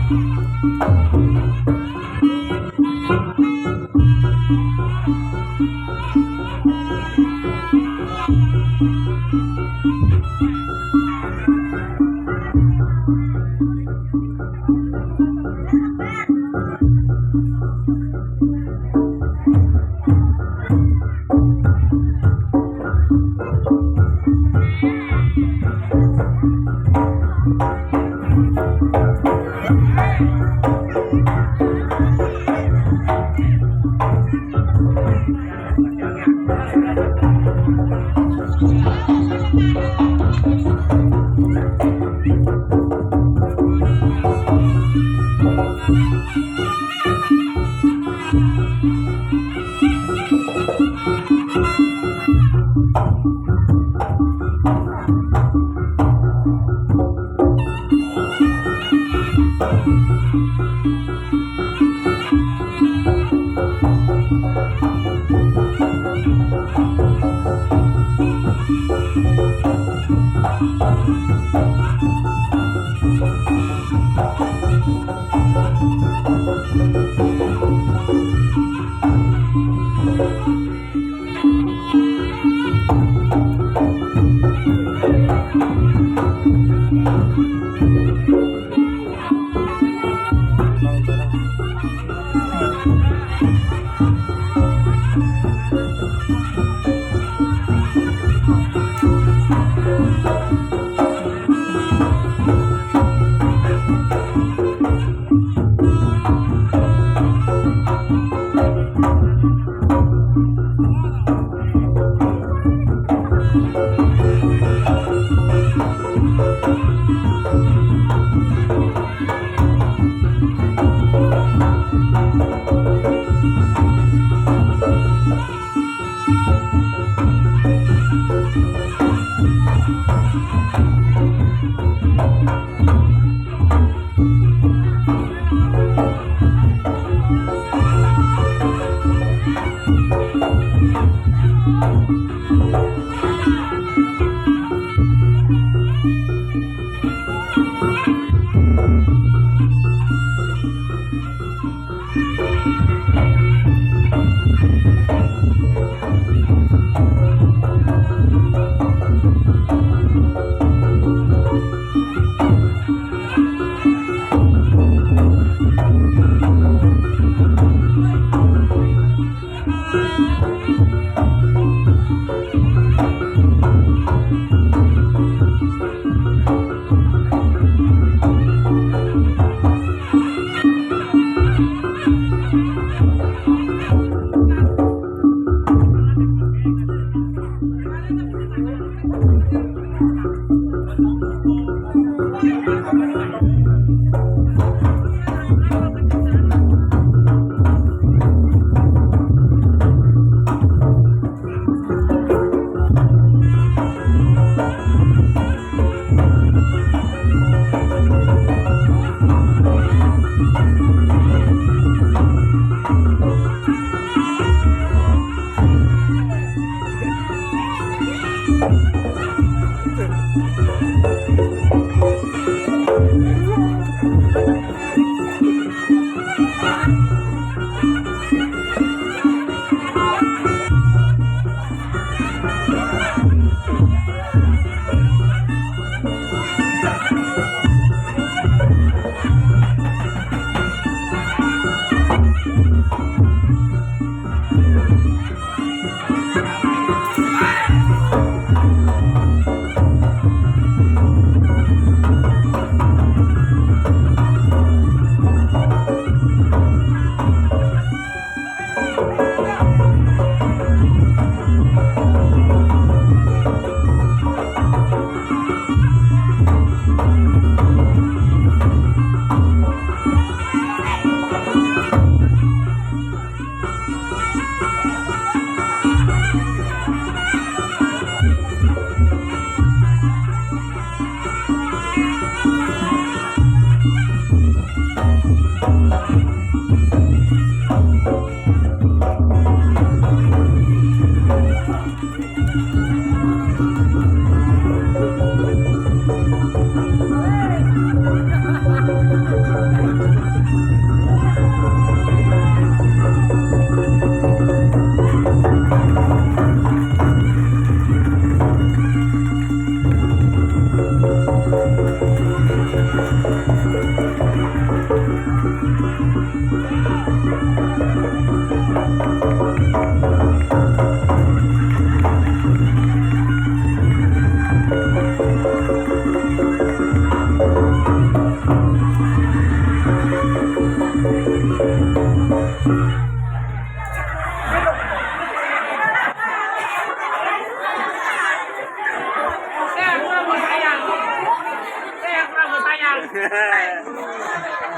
อ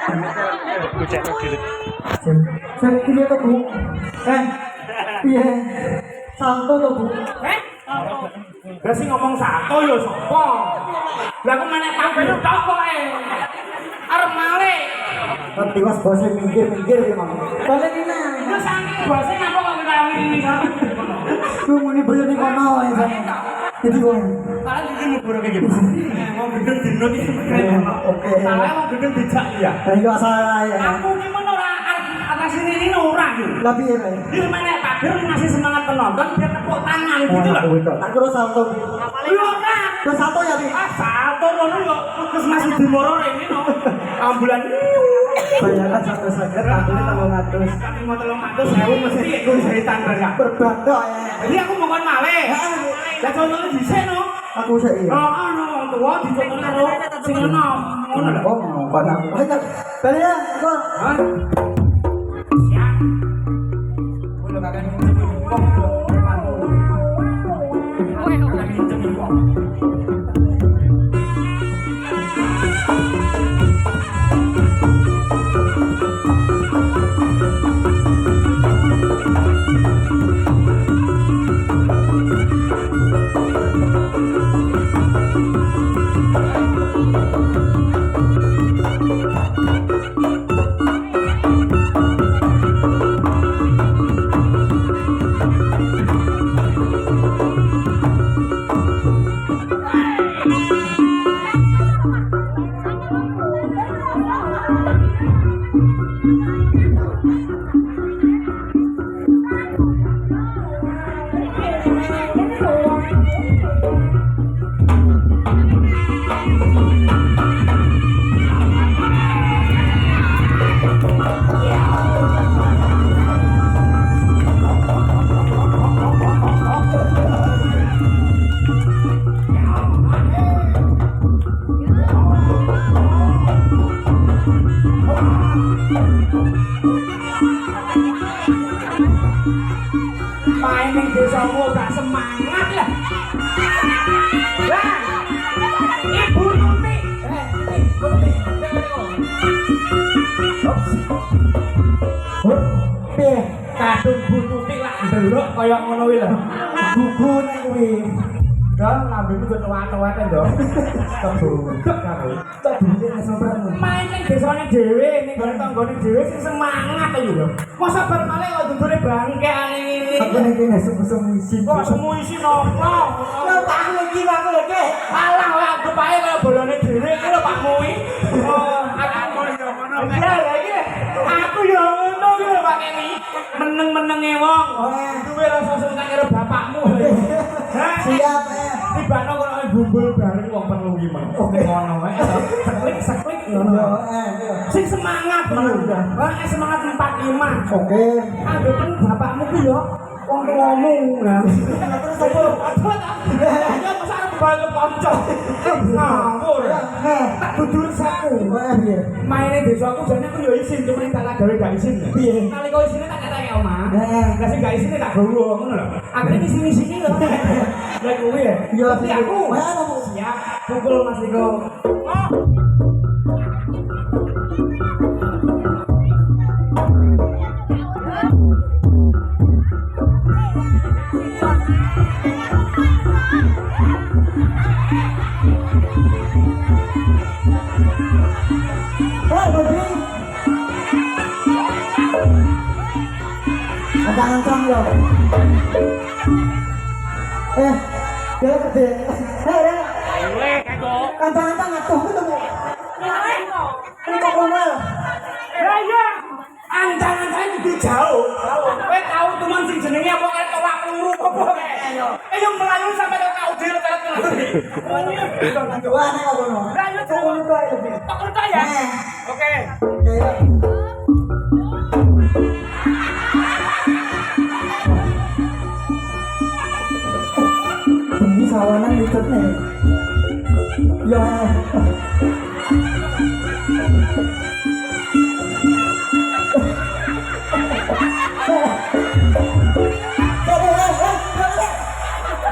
Kucekno diri. Saya pilih tuh bu. Iya. Salto tuh bu. Lah sing ngomong satu ya sapa? Lah kok menek pamben tok kok arep malih. Nanti mas bosnya minggir ya mam. Balik ini. Yo saking bose ngapa kok ketawi ini kok. Lu muni beli nih kono ya saya. Jadi gue. Malah iki mubur kayak gitu. Mau gendeng dino iki. Oke. Salah mau gendeng dijak ya. Ayo salah ya. Aku ki men ora atas ini ora yo. Tapi ya. Iki menek Pak ngasih semangat penonton biar tepuk tangan gitu loh. Tak kira salto. Yo ora. Terus salto ya bi. Ah salto ngono yo terus masih dimoro rene no. Ambulan. Bayaran satu sakit, ambilnya tambah ngatus. Kami mau tolong ngatus, saya mesti ikut jahitan mereka. Berbandok ya. Jadi aku mau malih. Lah contohnya dhisik no. Aku sih iya. Ono wong tuwa dicontoh karo sing enom. Ngono lho. Oh, kon aku. Ayo, balik ya, kok. Hah? Siap. Kulo kakek ngomong lho. Main ning desamu gak semangat lah. Lah. Ibu Tuti. Ibu Tuti. Piye? Kadung Bu Tuti lak ndelok kaya ngono kuwi lho. Buku nek kuwi. Dong lambemu kok tuwat-tuwate ndok. Kebudek karo. Tak duwe sobatmu. Main ning desane dhewe ning gone tanggane dhewe sing semangat ayo lho. Masa bar malih kok dudune bangkeane ngene. Aku nek kene semu isi. Kok semu isi nopo? Lah aku iki aku iki. Alah ora kepae kaya bolone dhewe iki lho Pak Mui. Oh, aku yo ngono. Iya lagi. Aku yo ngono iki lho Pak Kemi. Meneng-menenge wong. Duwe rasa sungkan karo bapakmu. Siap Tibano kok bumbul bareng wong perlu ki men. Oke ngono wae. Seklik ngono. Sing semangat lho. Wah, semangat 45. Oke. Anggepen bapakmu ku yo wong tuamu. Nah, terus apa? Ya masa arep balik kanca. Ngawur. Tak dudur saku. Piye? Maine desaku jane aku yo isin cuma tak gawe gak isin. Piye? Nalika isine tak katake omah. Lah sing gak isine tak gowo ngono lho. Akhire ngisi-ngisi lho. Lah kuwi ya. Yo aku. Siap. Pukul Mas Iko. Ancang yo. Dia gede. Oleh kok. Ancang-ancang atuh ketemu. Ini kok ngomel. Lah iya. Ancang-ancang itu jauh. Kowe tahu teman sing jenenge apa kaya tolak peluru apa kae. Ayo melayu sampai kau dhewe karo tenan. Wah, nek ngono. Lah iya Kok ngono kae lebih. tak kerta ya. Oke. Ini sawanan diketnya. Ya.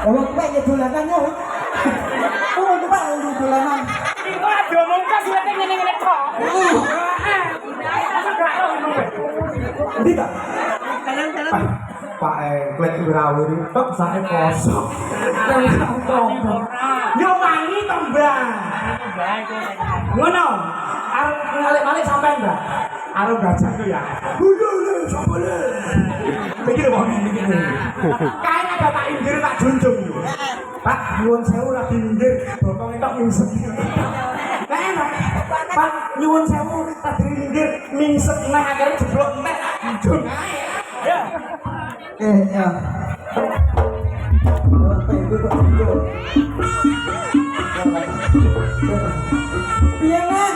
Kalau kita ya dolanan ya. Oh, kita dolanan. Iku ora diomongke suwete ngene-ngene kok. Heeh. Nanti tak? Pak Engklet Wirawir itu saya kosong. Yo wangi to, Mbak. Ngono. Arep ngalih-alih sampean, Mbak. Arep gajah ku ya. Lho, sapa le? Iki lho wong iki. Kae ada tak inggir tak junjung. Pak, nyuwun sewu ra diinggir, bokonge tok mingset. Kae Pak, nyuwun sewu tak diinggir, mingset neh akhire jeblok neh. Junjung ae. Ya. Ya. Iya lah.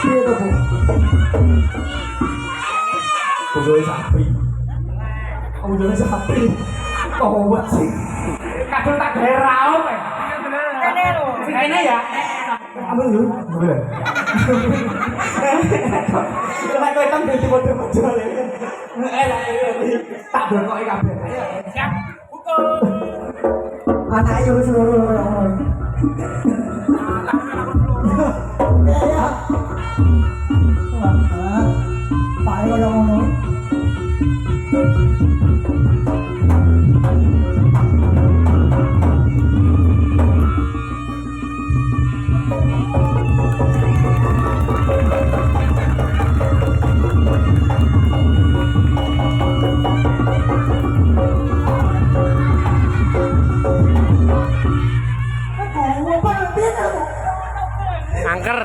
Iya tuh bu. Udah sapi. Udah sapi. Oh buat sih. Kadang tak berau. Kene lo. Kene ya. Apa lu? Boleh. Kalau kau kan jadi bodoh-bodoh le. Tak berkok kabeh. Siap. Pukul. Anak ayo seluruh orang. Ya. Pak ayo yang ngomong. Angker.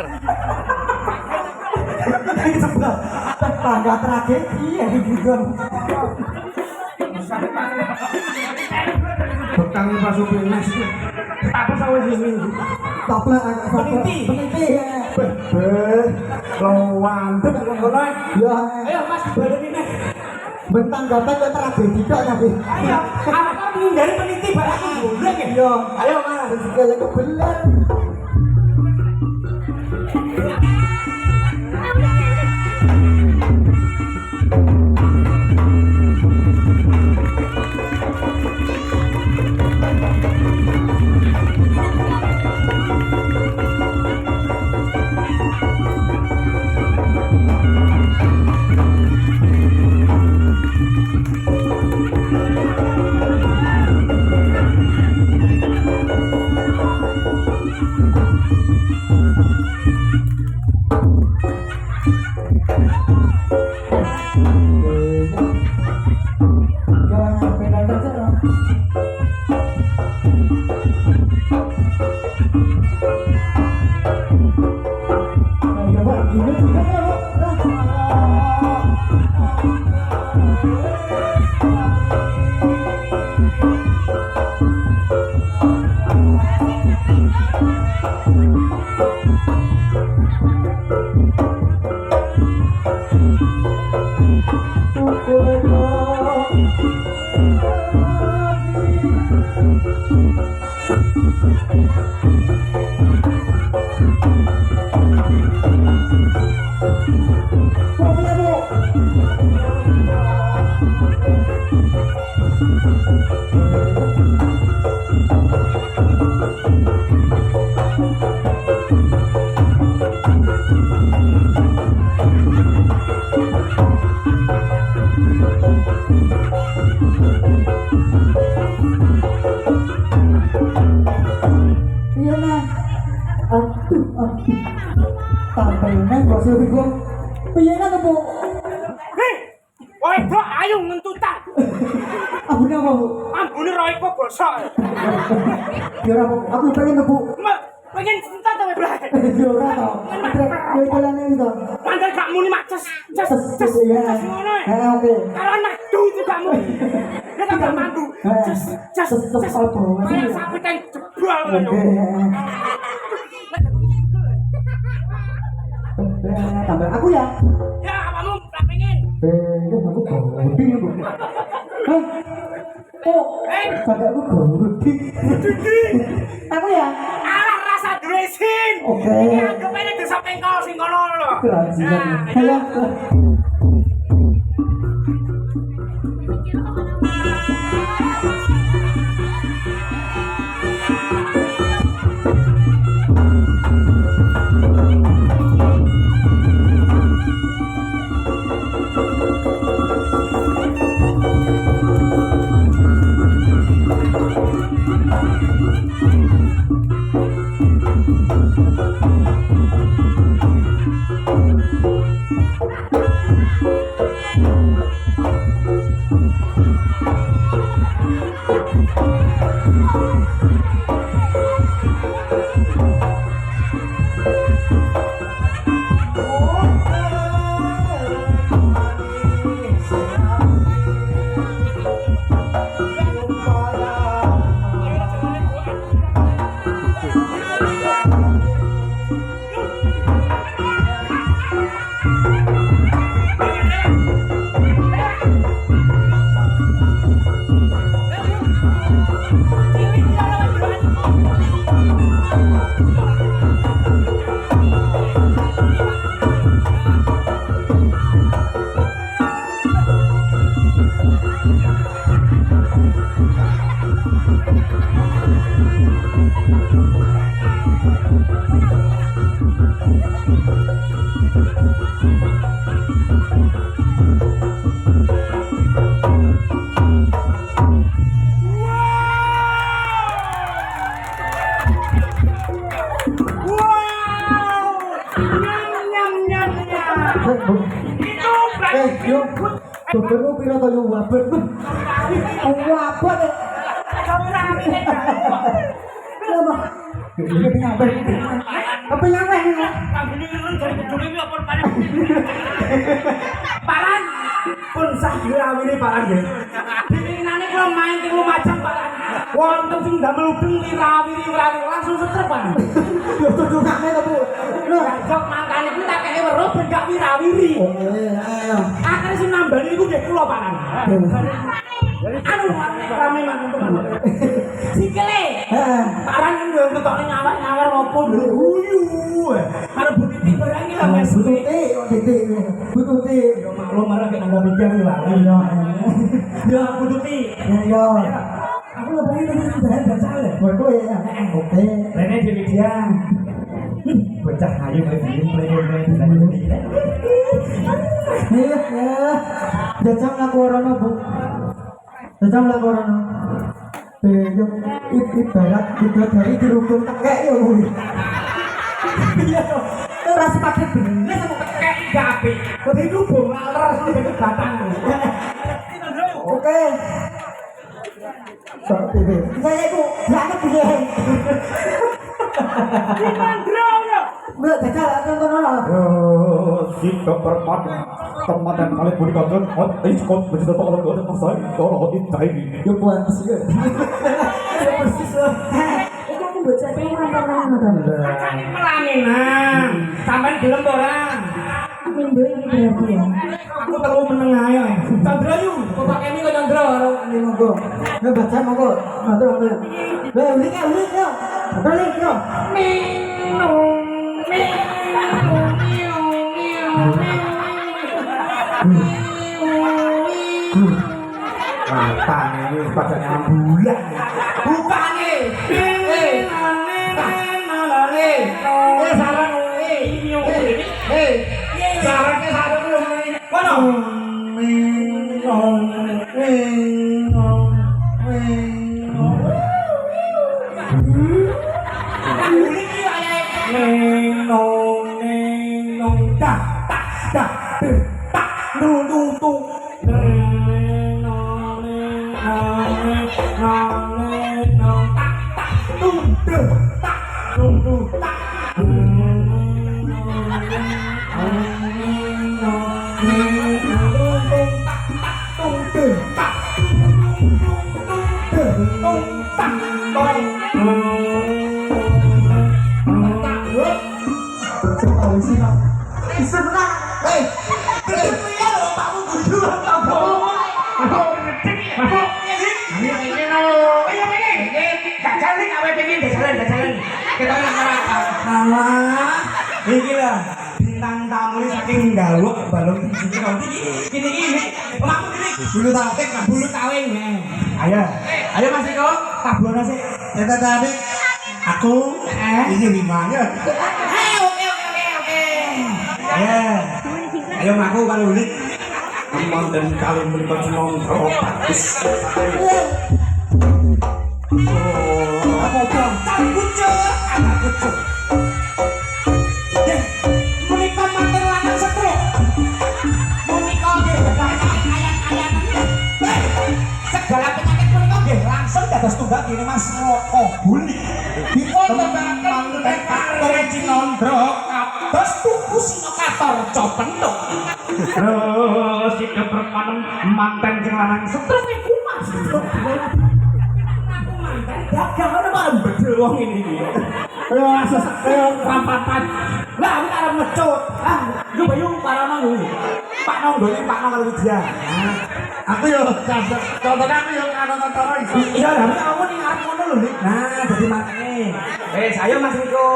Tangga terakhir iya gitu. Bekang Pak Supir Mas. Apa sawah sini? Taplah Peniti. ya. Lawan tuh ngono. Ya. Ayo Mas baleni nih. Bentang gapan ya tragedi tok tapi. Ayo, apa menghindari peniti barang golek ya? Yo, Ayo Mas. segala kebelan. Iya nah, tampilnya gak sih gue. Iya nah bu. Hei, woi bro, ayo ngentutan. Ampun apa bu? Ambune roy kok gosok. Biar aku pengen bu. Pengen cinta to bro. Biar tau. Biar jalan ini tau. Pandai gak muni mak ces Iya. ngono. Oke. Kawan madu itu gak muni. Nek gak madu. Ces apa? Kayak sapi teng jebol ngono. Tambah aku ya. Ya, kamu gak pengen. Pengen aku golding bu. Hah? Oh, pada aku golding. Aku ya. Alah rasa dressing. Oke. Anggap aja desa pengkol sing ngono lho. Kerajinan. Ayo. Bebermu pira to yo wabet. Wabet. Kamu rapi nek. Lama. Ini pengape? Apa nyampe ini? Kambine ngono jadi bojone iki apa paling. Paran pun sah dirawine paran nggih. Dinginane kula main teng Lumajang paran. Wonten sing damel ubeng dirawiri langsung setrep paran. Yo tunjukane to, Bu. Lho, Sok mangkane ku tak kene weruh ben gak wirawiri. ayo. Akhire sing nambani iku nggih kula paran. Anu rame mantuk. Sikile. Heeh. Paran yo ketokne nyawar-nyawar opo lho. Uyu. Arep bukti barang iki lah Mas. Bututi. Yo maklum marah kek nambah mikir iki wae. Yo bututi. Yo. Aku lho pengen terus baca le. Waduh ya. Oke. Rene dhewe dia. Bocah ayu kaya film play. Ya. Jajang laku rono, Bu. Jajang laku rono. Yo ibarat bidadari dirukun tekek yo, Bu. Iya toh. Ora sepake bener Nek kok tekek gak apik. Dadi lubung laler sampe batang. Oke. Sok TV. Saya itu jangan piye. Mandro yo. Mbak jajal tonton. Sikap permata permatan kali pun kau hot ikut begitu orang orang pasal orang intai Yo buat sih. Persis loh. Itu aku baca pengen nonton. Kacane melanginan. Sampeyan gelem ora? Mindo ini berarti ya. Aku terlalu meneng ae. Chandra yu, kok pakai ini kok Chandra karo Ini monggo. Nggak baca monggo. Nonton. Ulik yo. Ulik yo. Mata ini bacanya ambulan. Bukane. Sarang sarangnya sarang lu. Kono. Iki lah bintang tamu saking galuk balung ini mak bulu tawing bulu tawing ayo Mas Iko tablono sik Eta tadi aku ini limanya. oke Ayo ngaku kali ulik. Aman dan kali melibat nongkrong bagus. Apa bang? Kucuk. Menika manten lanang setruk. Menika nggih ayat-ayat. Segala penyakit menika nggih langsung dados tunggal kene Mas Roko Buli. Dipun tebaken Kator Cinondro kados tuku Sinokator Copentuk. Terus iki permanen manten sing lanang setruk iku Mas. Dagang ana bareng bedel wong ini iki. Yo asas rampatan. Lah aku arep mecut. Yo bayung parana kuwi. Pak Nonggone Pak Nong karo dia. Aku yo contohnya aku yo nonton iso. Iya, tapi kamu ning arep ngono lho, Dik. Nah, dadi makane. Ayo Mas Riko.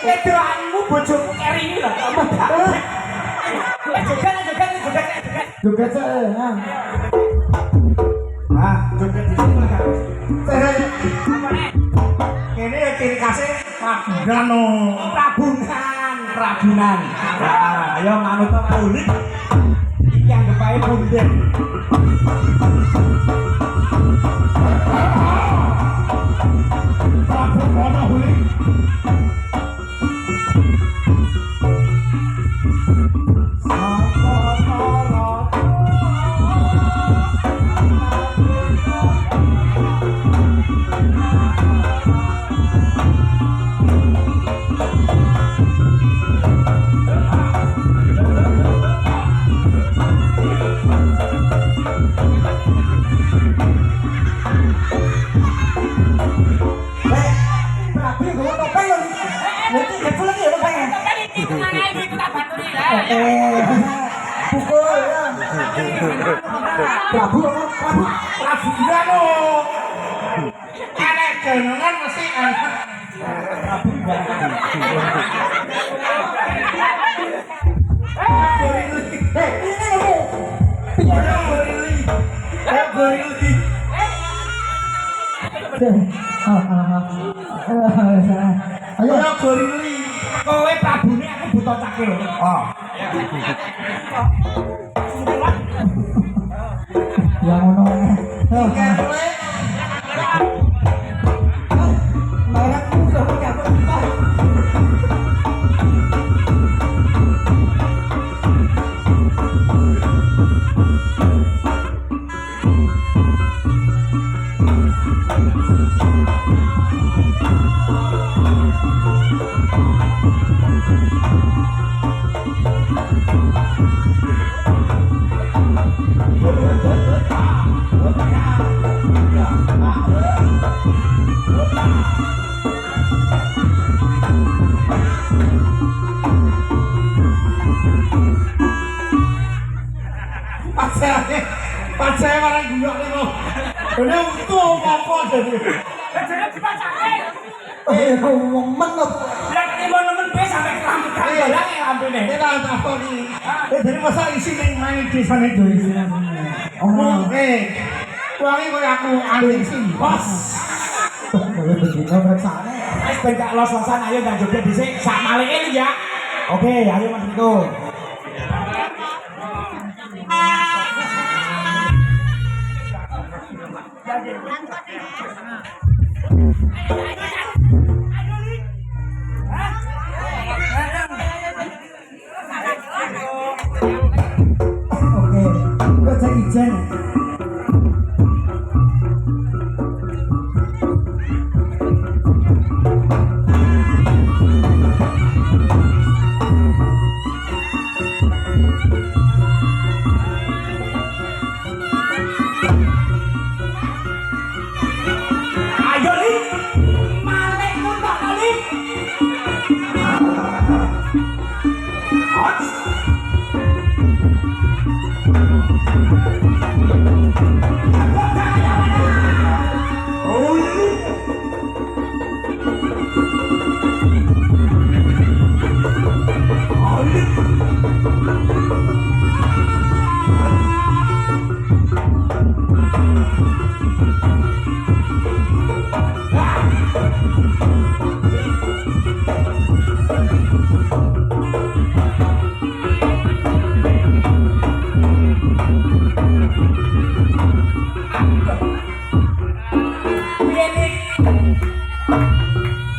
Kedoanmu bojomu keri lho, kamu tak. Joget. Joget saya. Nah, joget di sini kan. Ini ciri khasnya Prabunan. kerajinan. Nah, ayo manut kulit. Iki anggap ae punden. Prabu Wonohuli. Pukul ya. Prabu apa? Prabu. Prabu Wirano. Enek jenengan mesti enak. Prabu Ayo gorili. Kowe prabune aku buta cakil. Oh. Ya ngono. Merekku udah punya tempat. Pacai barang guyok nih lo. Ini untuk apa jadi? Jangan dipacai. Ngomong apa? Ya temen be sampai rambut kan ya ambene. Kita apa nih? Jadi masa isi nih main di sana itu isi. Oke. Kuangi kau aku anjing sih. Bos. Kalau begitu bersane. Wis ben gak los-losan ayo dan joget dhisik sak malike ya. Oke, ayo Mas Riko. Oke, kok jadi ijen? Ayo Lik. Malek muntok Lik. Hots.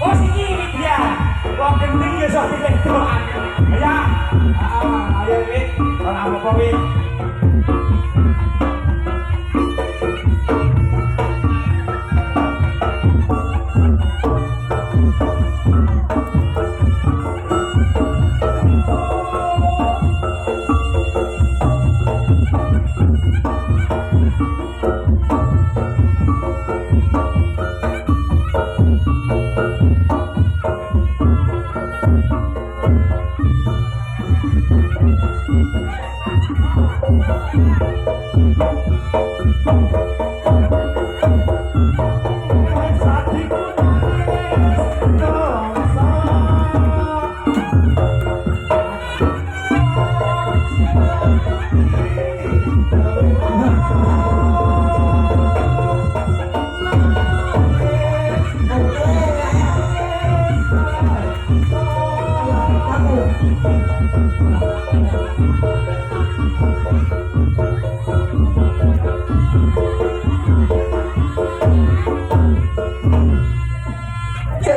Oh sini dia, wong gending ya sok diledokan. Ya, ayo wit, ora apa-apa wit. Ya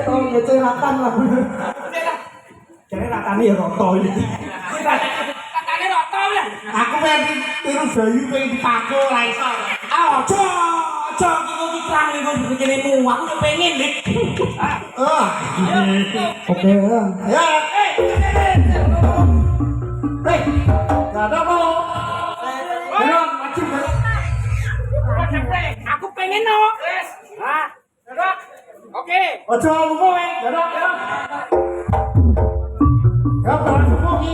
tau ngecerakan lah. Jadi ratane ya roto iki. Ratane roto ya. Aku pengen tiru bayu pengen dipaku ra iso. Aja iki iklan iki kok dikene mu. Aku yo pengen, Dik. Oke, ya. Ya, enggak ada mau. Ayo, wajib. Aku pengen no. Wes. Hah? Oke. Ojo lupa weh. Dadok. Ya, barang semua ki.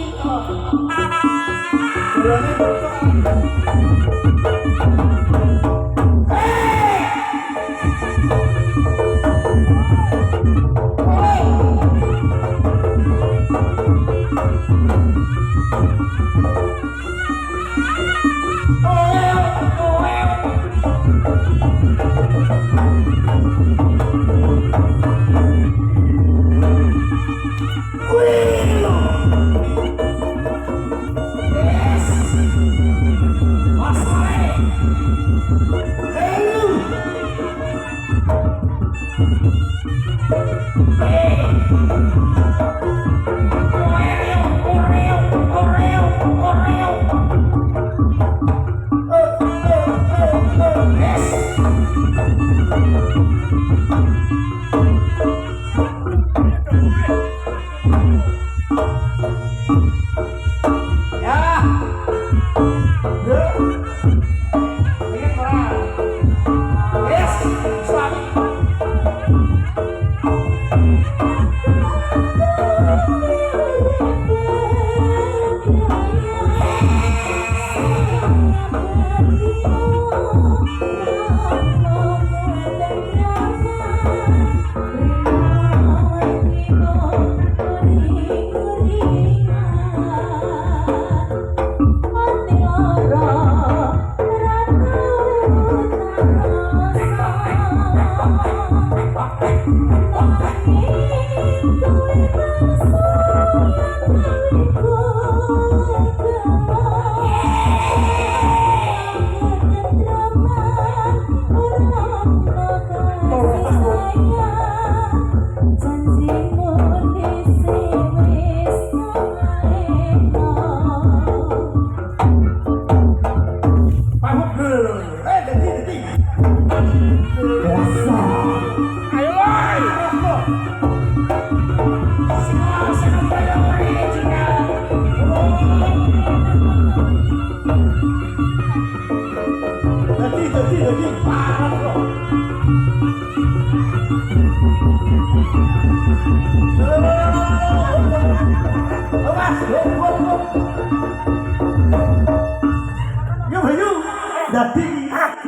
Jadi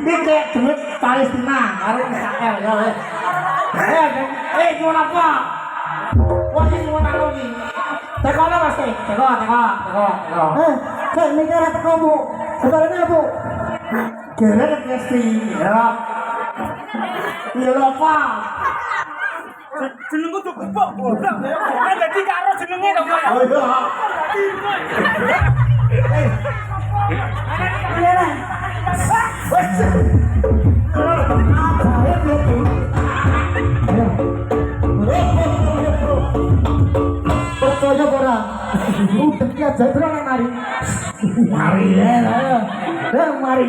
ini kayak duit Palestina karo Israel ya wes. Nyuwun apa? Wah, ini nyuwun aku iki. Tekono Mas, teko. Kayak mikir apa kamu? Sebenarnya Bu. Kira ke Kristi. Ya. Ya apa? Jenengku tuh kepok goblok. Kan dadi karo jenenge to kok. Oh iya. Iya lah. Percaya ora? Udah ki aja bro nang mari. Mari ya. Mari.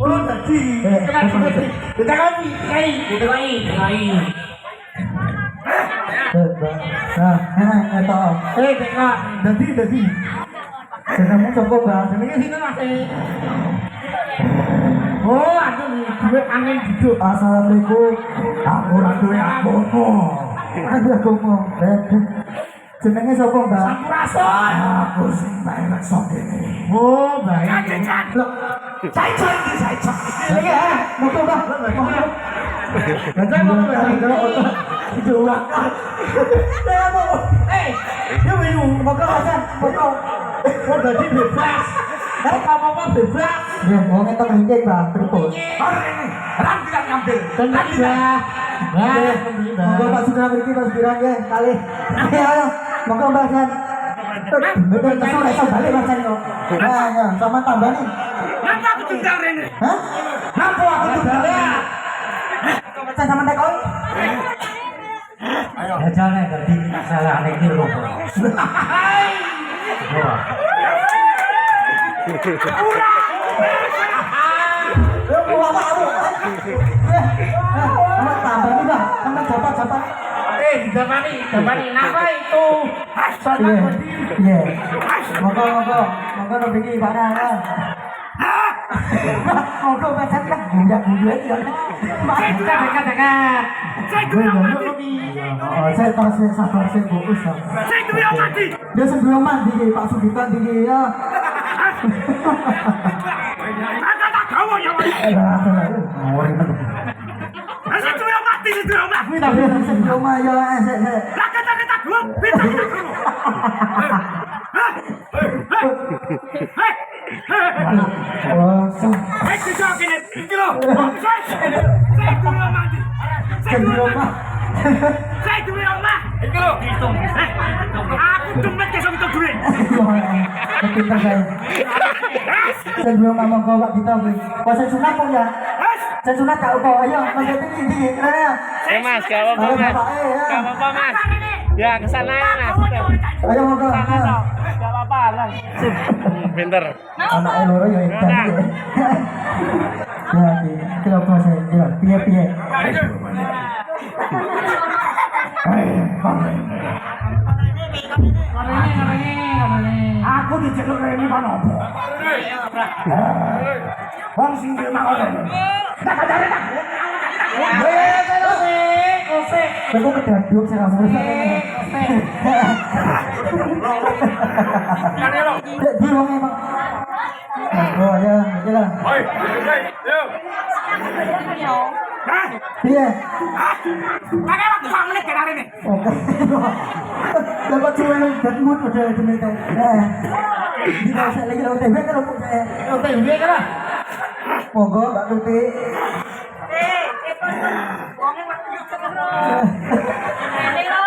Oh, dadi. Kita kopi, kai. Dadi. Jenengmu sapa, Bang? Jenenge sini Mas. Oh, aduh, duit angin duduk. Assalamualaikum. Aku ora duwe apa-apa. Aduh, agama. Jenenge sapa, Mbak? Sampurasun. Aku sing bae lek sok kene. Oh, baik. Loh, Saicon. iki moto, Bang. Gajah mau Moto. Dua. Yo bayu, moga aja. Moto. Oh, dadi bebas. Apa-apa bebas. Ya, wong entuk ngene, Bang. Pripun? Orang tidak ngambil. Tenang ya. Monggo Pak Sudra mriki Mas Biran nggih kali. Ayo, monggo Mbak Jan. Bener kesel iso balik Mas Jan kok. Nah, ya, sama tambani. Napa aku tunggal rene? Hah? Napa aku tunggal ya? Saya sama tekoi. Ayo. Ya jalan tadi salah iki lho. Yo bawa kamu. Sama tambani Bang, sama jabat-jabat. Damani, napa itu? Iya. Iya. Monggo niki Pak Nang. Monggo pesan kan guyak-guyak ya. Dekat. Saya tahu saya sabar saya fokus. Saya duwe mati. Dia sebelum mandi Pak Sugita tinggi ya. Ada tak kamu ya. Saya duwe mati. Sebelum ya saya. Lah kata gua, bisa kita Oh, bisa kene. Iki lho. Saya duwe mati. sebelum Saya duwe omah. Iki lho, hitung. Aku dompet ke sampe duwe. Pintar saya. Sebelum ngomong ke Pak Gita, kok saya sunat kok ya? Saya sunat tak kok, ayo, masih tinggi, ya. Mas, gak apa-apa mas. Gak apa-apa mas. Ya kesana ya mas. Ayo mau ke sana. Gak apa-apa lah. Sip. Pinter. Anak loro ya edan. Ya, kita bahas ya, piye-piye. Aku diceluk rene panopo. Wong sing mang rene. Tak kadare tak. Aku kedaduk saya langsung. Di wong emang. Oh ya, lah. Piye? Pakai waktu 5 menit ke hari ini. Oke. Dapat cuma dan mood udah demi itu. Kita saya lagi laut TV kan untuk saya. OTW kan. Monggo Mbak Tuti. Wongnya waktu yuk terus. Ini lo.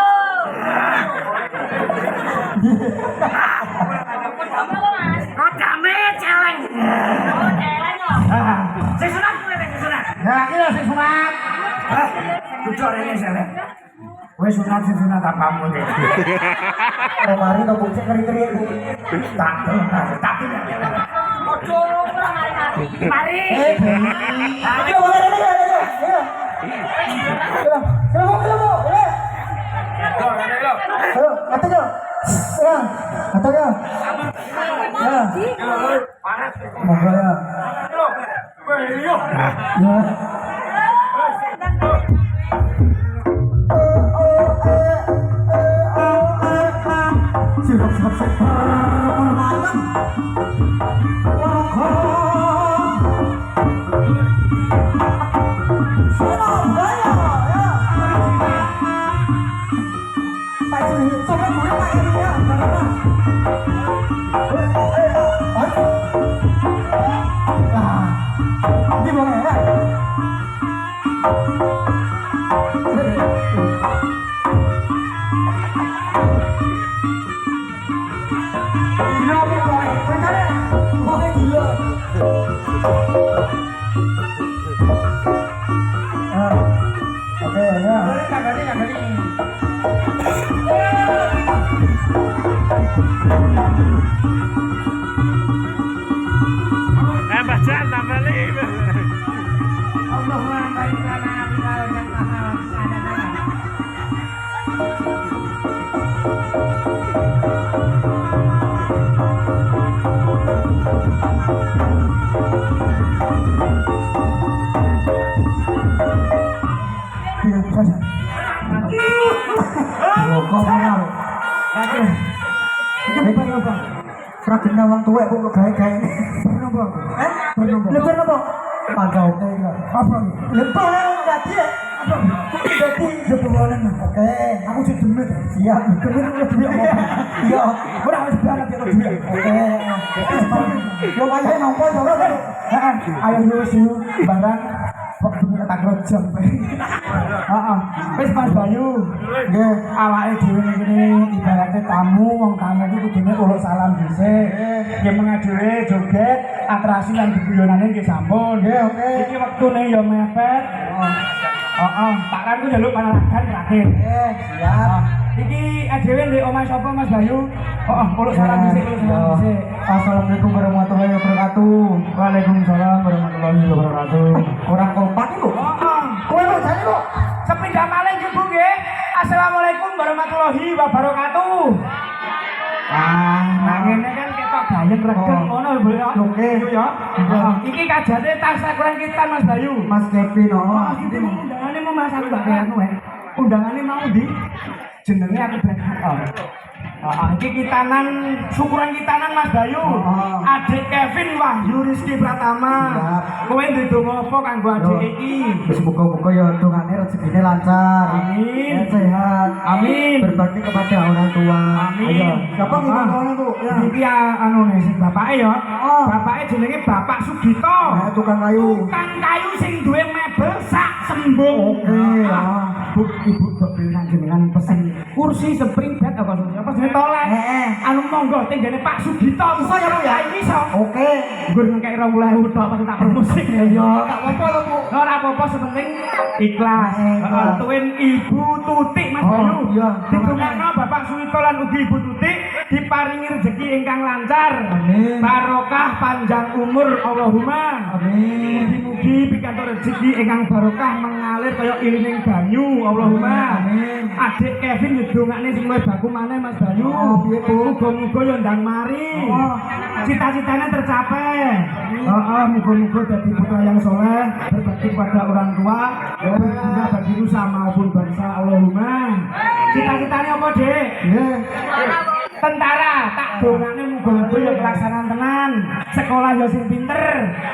Kamu lo mas. Kok dame celeng. Oh celeng lo. Sing sunat kuwi sing sunat. Ya iki lho sing sunat. Duduk rene sele. Wis sunat apamu nek. Kemarin aku cek keri-keri itu. Tak tapi Ojo ora mari-mari. Mari. Ayo boleh ini ya. Ayo. Kelemo. Ayo, katanya. Ya, katanya. Ya. Monggo ya. Ya. Tambah jan, tambah lima. Ragena wong tuwek kok gawe-gawe. Bernopo? Bernopo? Lebar nopo? Pagaute iki. Apa? Lebar dadi. Apa? Dadi jebolan. Oke, aku jedemet. Siap. Jedemet lebih apa? Iya. Ora harus banget ya lebih. Oke. Yo wae nopo yo. Heeh. Ayo wis barang kok bengi tak grojok. Heeh. Wis Mas Bayu. Nggih. Awake dhewe ngene ibaratnya tamu, wong tamu iki kudune uluk salam dhisik. Nggih mengadewe joget, atraksi lan geguyonane nggih sampun. Nggih, oke. Iki wektune ya mepet. Heeh, tak kan ku njaluk panalagan terakhir. Siap. Iki adewe ndek omah sapa Mas Bayu? Heeh, uluk salam dhisik, uluk salam dhisik. Assalamualaikum warahmatullahi wabarakatuh. Waalaikumsalam warahmatullahi wabarakatuh. Orang kompak itu. Heeh. Kowe kok jane kok. Sepindah malih ibu nggih. Assalamualaikum warahmatullahi wabarakatuh. Nah ngene kan ketok gayeng regeng ngono lho ya. Oke. Ya. Iki kajate tas sakuran kita Mas Bayu. Mas Kevin Oh, iki undangane mau Mas aku gak anu wae. Undangane mau di jenenge aku berangkat. Iki kitanan syukuran kitanan Mas Bayu. Adik Kevin Wahyu Rizky Pratama. Kowe duwe donga apa kanggo adik iki? Wis muga-muga ya dongane rezekine lancar. Amin. Sehat. Amin. Berbakti kepada orang tua. Amin. Ayo. Siapa kita ngomongnya Bu? Ya. Iki anu nih sing bapake ya. Oh. Bapake jenenge Bapak Sugito. Nah, tukang kayu. Tukang kayu sing duwe mebel sak sembung. Oke, Bu, ibu kok bilang jenengan pesen kursi spring bed apa jenenge tolek. Anu monggo tenggene Pak Sugito. Iso ya Bu ya? Iso. Oke. Gur ngekek 20.000 tok pas tak promosi. Ya, tak apa-apa lho Bu. Ora apa-apa sepenting ikhlas. Ikhlas. Tuwin Ibu Tutik Mas Oh, Bayu. iya. Ditungakno Bapak Suwito lan ugi Ibu Tutik diparingi rezeki ingkang lancar. Amin. Barokah panjang umur Allahumma. Amin. Mugi-mugi pikantuk rezeki ingkang barokah mengalir kaya ilining banyu Allahumma. Amin. Adik Kevin ngedongakne sing luwih baku maneh Mas Bayu. Oh, piye, Bu? Muga-muga ya ndang mari. Oh. Cita-citanya tercapai. Muga-muga jadi putra yang soleh, berbakti pada orang tua, berguna bagi nusa maupun bangsa Allahumma. Cita-citanya apa, Dek? Nggih. Tentara, tak dongane muga-muga ya pelaksanaan tenan. Sekolah ya sing pinter,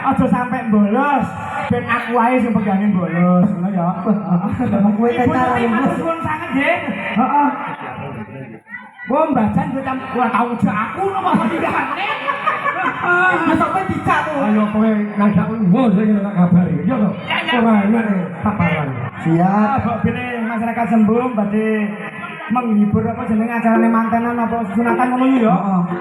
aja sampai bolos. Ben aku ae sing pegangin bolos, ngono ya. Memang kowe Ibu tentara Tuti yang matur suwun sanget, Nggih. Heeh. Wong mbacan kita ora tau jak aku napa dikane. Ya sampai dijak Bu. Ayo kowe ngajak wong sing tak kabari. Ya to. Ora enak paparan. Siap. Kok bene masyarakat Sembung badhe menghibur apa jenenge acarane mantenan apa sunatan ngono ya.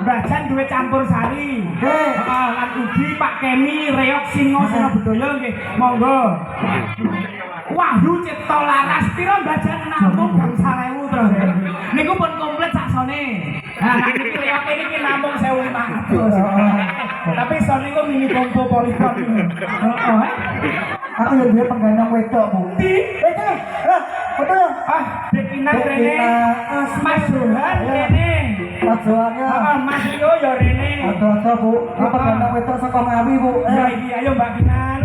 Mbah Jan duwe campur sari. Nggih. Heeh, lan ugi Pak Kemi Reok Singo Sina Budaya nggih. Monggo. Wahyu Cipta Laras pira Mbah Jan namung gangsal 1000 to. Niku pun komplit saksone. Nah, niki Reok iki namung 1500. Tapi son niku mini kompo polipop. Heeh. Aku yang dia penggandang wedok Bu. Di Wedok. Lah, betul. Dekinan rene. Dekina. Mas Johan rene. Pajoannya. Heeh, Mas Rio ya rene. Ada Bu. Ini penggandang wedok saka Ngawi Bu. Ya iki ayo Mbak Kinan.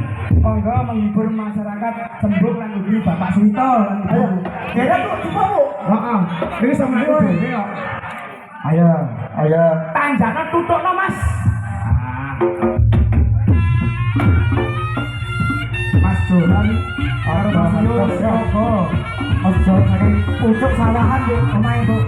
Monggo menghibur masyarakat Sembung lan ugi Bapak Suwito lan Ibu. Ayo. Jadi Bu, coba Bu. Heeh. Iki sama iku dhewe kok. Ayo. Ayo. Tanjana tutukno Mas. Mas Johan karo Mas Rio Soko. Ojo dari pucuk sawahan Bu, omahe Bu.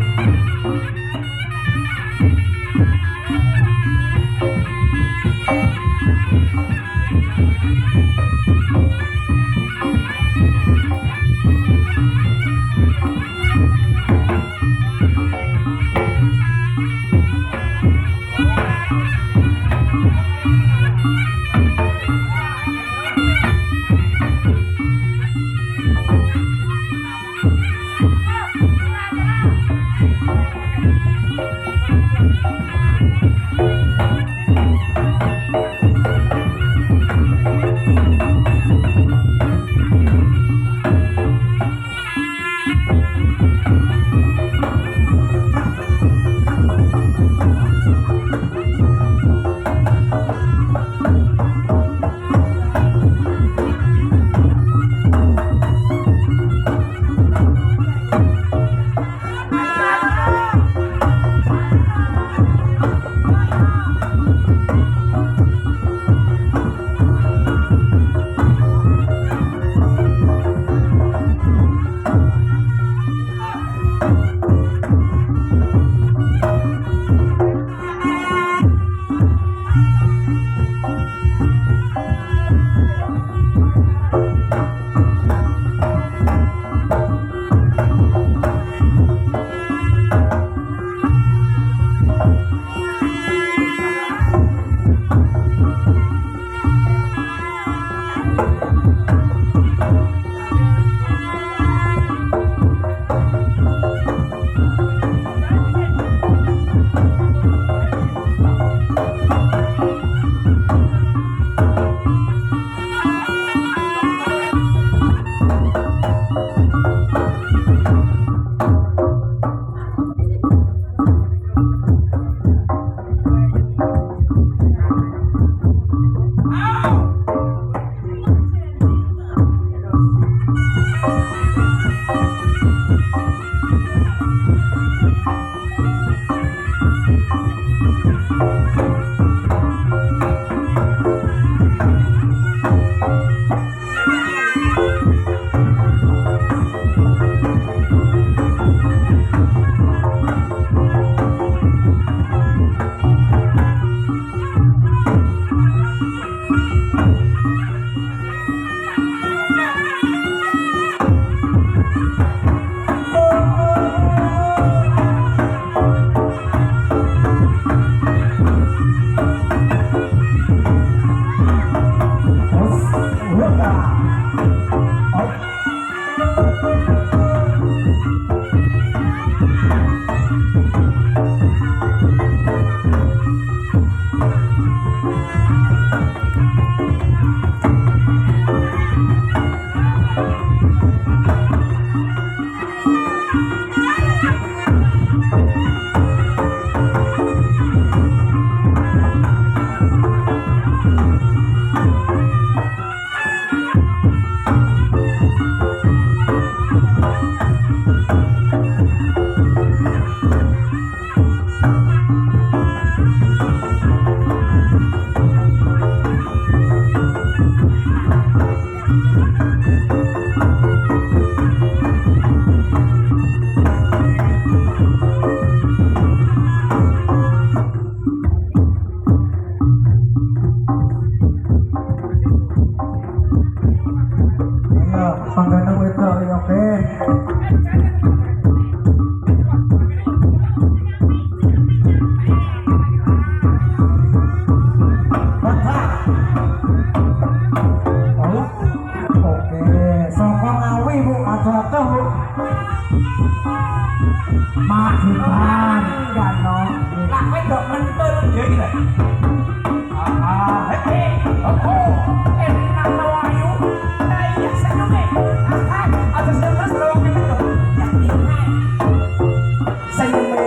Thank you. Majukan Gano Lah wedok mentul ya iki lho. Hei. Enak ayu. Iya senenge. Aja terus lho gitu. Ya iki. Senenge.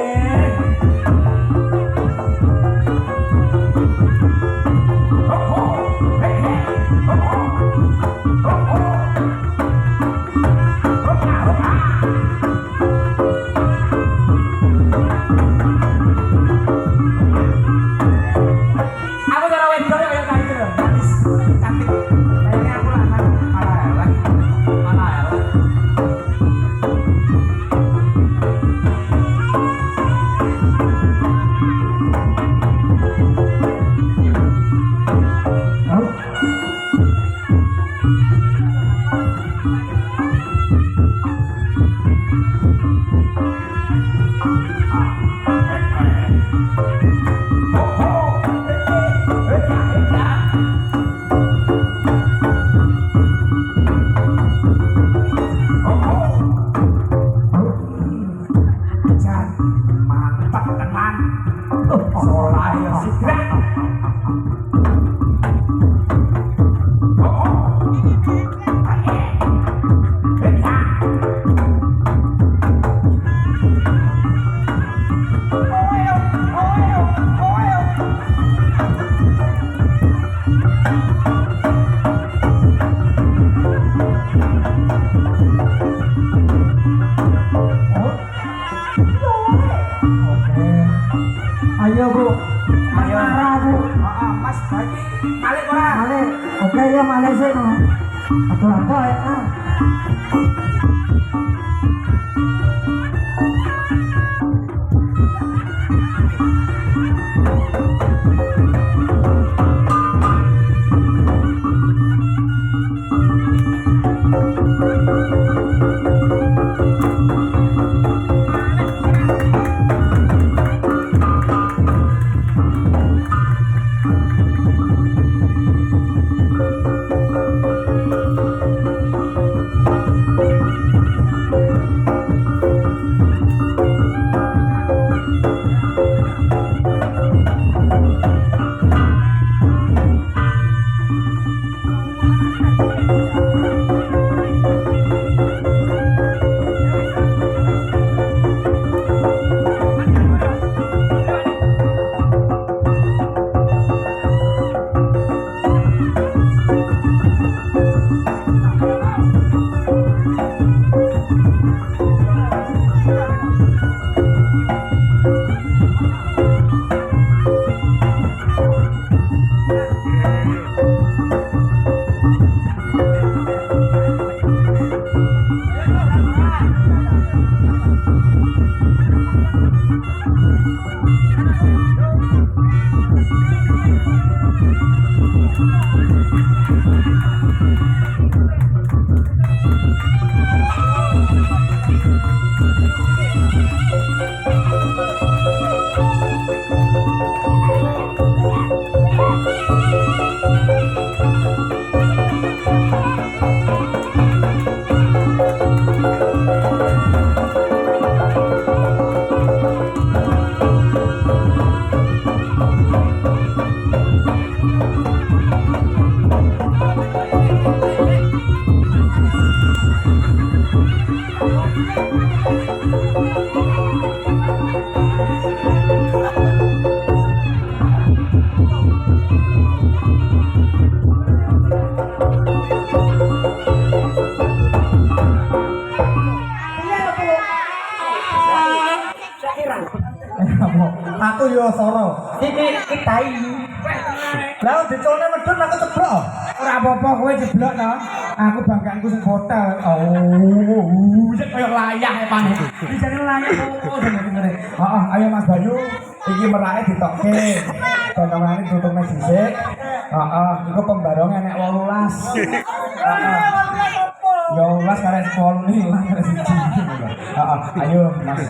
Ayo Bu, marah Bu. Mas bagi balik ora? Male, oke ya male sih no. Apa ya? Aku yo soro. Iki tai. Lah dicone medhun aku ceblok. Ora apa-apa kowe jeblok to. Aku banggaanku sing hotel. Oh, sik koyo layah e pane. Iki jane layah kok ngene. Heeh, ayo Mas Bayu, iki merake ditokke. Bangkane tutupne dhisik. Heeh, iku pembarongan nek 18. Heeh. Ya 18 karek 10 nih lah siji. Heeh, ayo Mas.